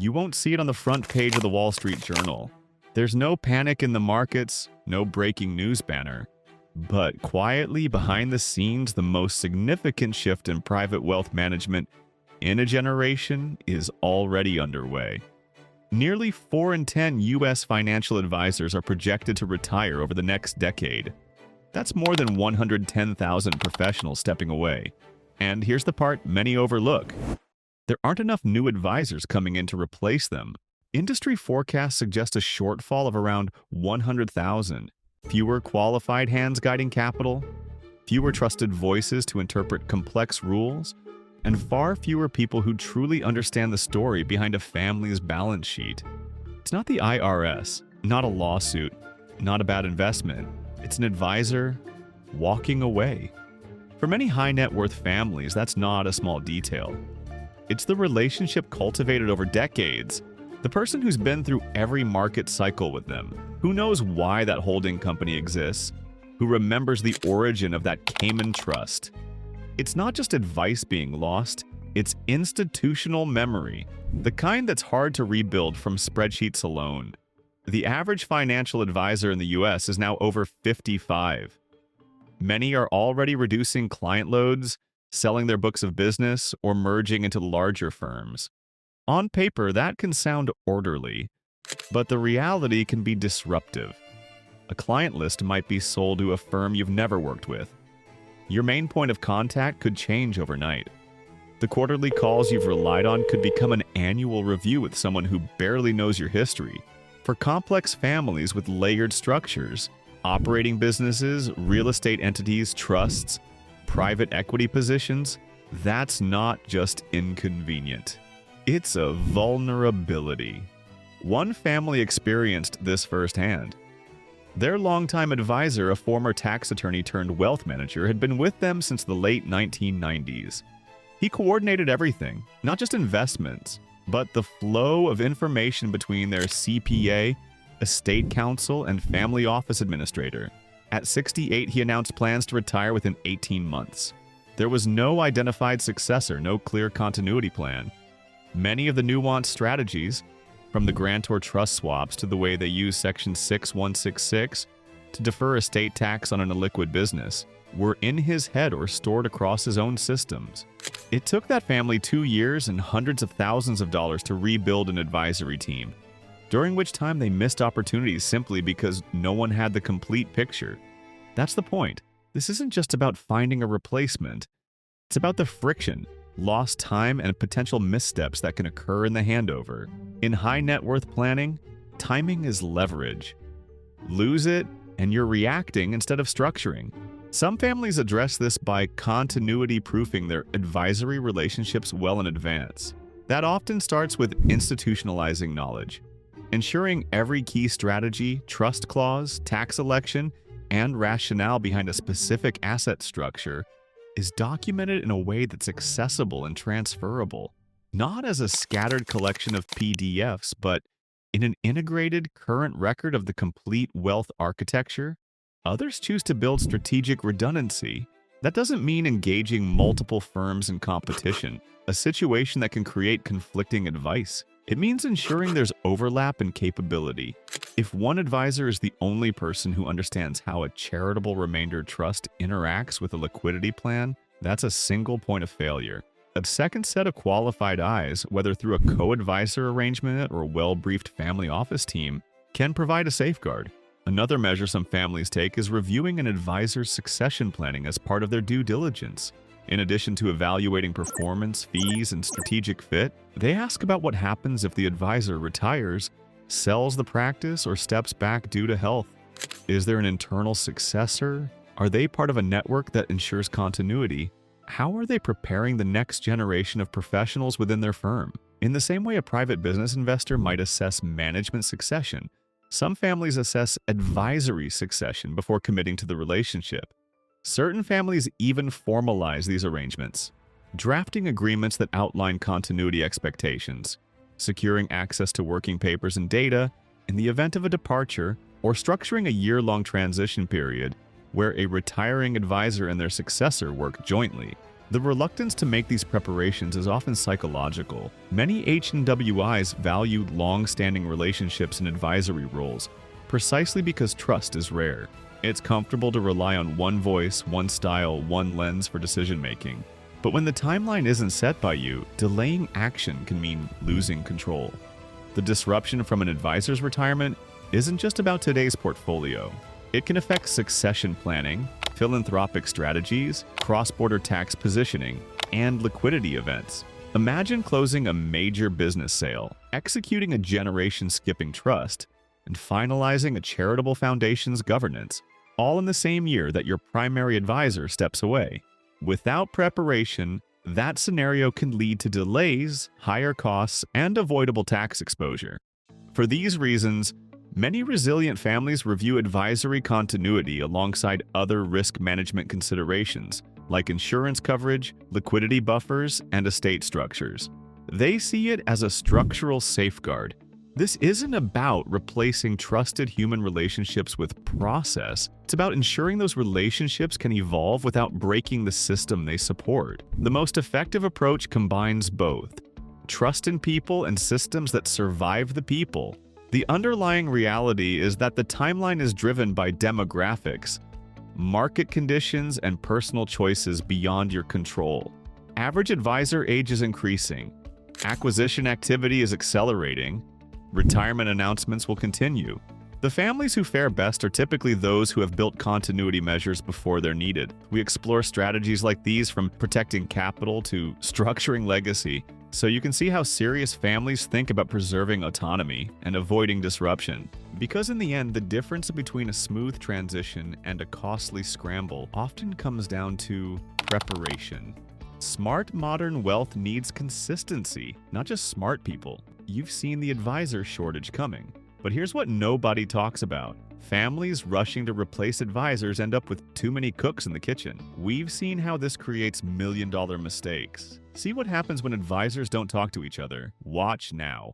You won't see it on the front page of the Wall Street Journal. There's no panic in the markets, no breaking news banner. But quietly behind the scenes, the most significant shift in private wealth management in a generation is already underway. Nearly 4 in 10 U.S. financial advisors are projected to retire over the next decade. That's more than 110,000 professionals stepping away. And here's the part many overlook. There aren't enough new advisors coming in to replace them. Industry forecasts suggest a shortfall of around 100,000. Fewer qualified hands guiding capital, fewer trusted voices to interpret complex rules, and far fewer people who truly understand the story behind a family's balance sheet. It's not the IRS, not a lawsuit, not a bad investment. It's an advisor walking away. For many high net worth families, that's not a small detail. It's the relationship cultivated over decades. The person who's been through every market cycle with them, who knows why that holding company exists, who remembers the origin of that Cayman trust. It's not just advice being lost, it's institutional memory, the kind that's hard to rebuild from spreadsheets alone. The average financial advisor in the US is now over 55. Many are already reducing client loads, selling their books of business, or merging into larger firms. On paper, that can sound orderly, but the reality can be disruptive. A client list might be sold to a firm you've never worked with. Your main point of contact could change overnight. The quarterly calls you've relied on could become an annual review with someone who barely knows your history. For complex families with layered structures, operating businesses, real estate entities, trusts, private equity positions, that's not just inconvenient. It's a vulnerability. One family experienced this firsthand. Their longtime advisor, a former tax attorney turned wealth manager, had been with them since the late 1990s. He coordinated everything, not just investments, but the flow of information between their CPA, estate counsel, and family office administrator. At 68, he announced plans to retire within 18 months. There was no identified successor, no clear continuity plan. Many of the nuanced strategies, from the grantor trust swaps to the way they use Section 6166 to defer estate tax on an illiquid business, were in his head or stored across his own systems. It took that family 2 years and hundreds of thousands of dollars to rebuild an advisory team, during which time they missed opportunities simply because no one had the complete picture. That's the point. This isn't just about finding a replacement. It's about the friction, lost time, and potential missteps that can occur in the handover. In high net worth planning, timing is leverage. Lose it, and you're reacting instead of structuring. Some families address this by continuity proofing their advisory relationships well in advance. That often starts with institutionalizing knowledge, ensuring every key strategy, trust clause, tax election, and rationale behind a specific asset structure is documented in a way that's accessible and transferable, not as a scattered collection of PDFs, but in an integrated current record of the complete wealth architecture. Others choose to build strategic redundancy. That doesn't mean engaging multiple firms in competition, a situation that can create conflicting advice. It means ensuring there's overlap in capability. If one advisor is the only person who understands how a charitable remainder trust interacts with a liquidity plan, that's a single point of failure. A second set of qualified eyes, whether through a co-advisor arrangement or a well-briefed family office team, can provide a safeguard. Another measure some families take is reviewing an advisor's succession planning as part of their due diligence. In addition to evaluating performance, fees, and strategic fit, they ask about what happens if the advisor retires, sells the practice, or steps back due to health. Is there an internal successor? Are they part of a network that ensures continuity? How are they preparing the next generation of professionals within their firm? In the same way a private business investor might assess management succession, some families assess advisory succession before committing to the relationship. Certain families even formalize these arrangements, drafting agreements that outline continuity expectations, securing access to working papers and data in the event of a departure, or structuring a year-long transition period where a retiring advisor and their successor work jointly. The reluctance to make these preparations is often psychological. Many H&WIs value long-standing relationships in advisory roles, precisely because trust is rare. It's comfortable to rely on one voice, one style, one lens for decision-making. But when the timeline isn't set by you, delaying action can mean losing control. The disruption from an advisor's retirement isn't just about today's portfolio. It can affect succession planning, philanthropic strategies, cross-border tax positioning, and liquidity events. Imagine closing a major business sale, executing a generation-skipping trust, and finalizing a charitable foundation's governance, all in the same year that your primary advisor steps away. Without preparation, that scenario can lead to delays, higher costs, and avoidable tax exposure. For these reasons, many resilient families review advisory continuity alongside other risk management considerations, like insurance coverage, liquidity buffers, and estate structures. They see it as a structural safeguard. This isn't about replacing trusted human relationships with process. It's about ensuring those relationships can evolve without breaking the system they support. The most effective approach combines both: trust in people and systems that survive the people. The underlying reality is that the timeline is driven by demographics, market conditions, and personal choices beyond your control. Average advisor age is increasing. Acquisition activity is accelerating. Retirement announcements will continue. The families who fare best are typically those who have built continuity measures before they're needed. We explore strategies like these, from protecting capital to structuring legacy, so you can see how serious families think about preserving autonomy and avoiding disruption. Because in the end, the difference between a smooth transition and a costly scramble often comes down to preparation. Smart modern wealth needs consistency, not just smart people. You've seen the advisor shortage coming. But here's what nobody talks about. Families rushing to replace advisors end up with too many cooks in the kitchen. We've seen how this creates million-dollar mistakes. See what happens when advisors don't talk to each other. Watch now.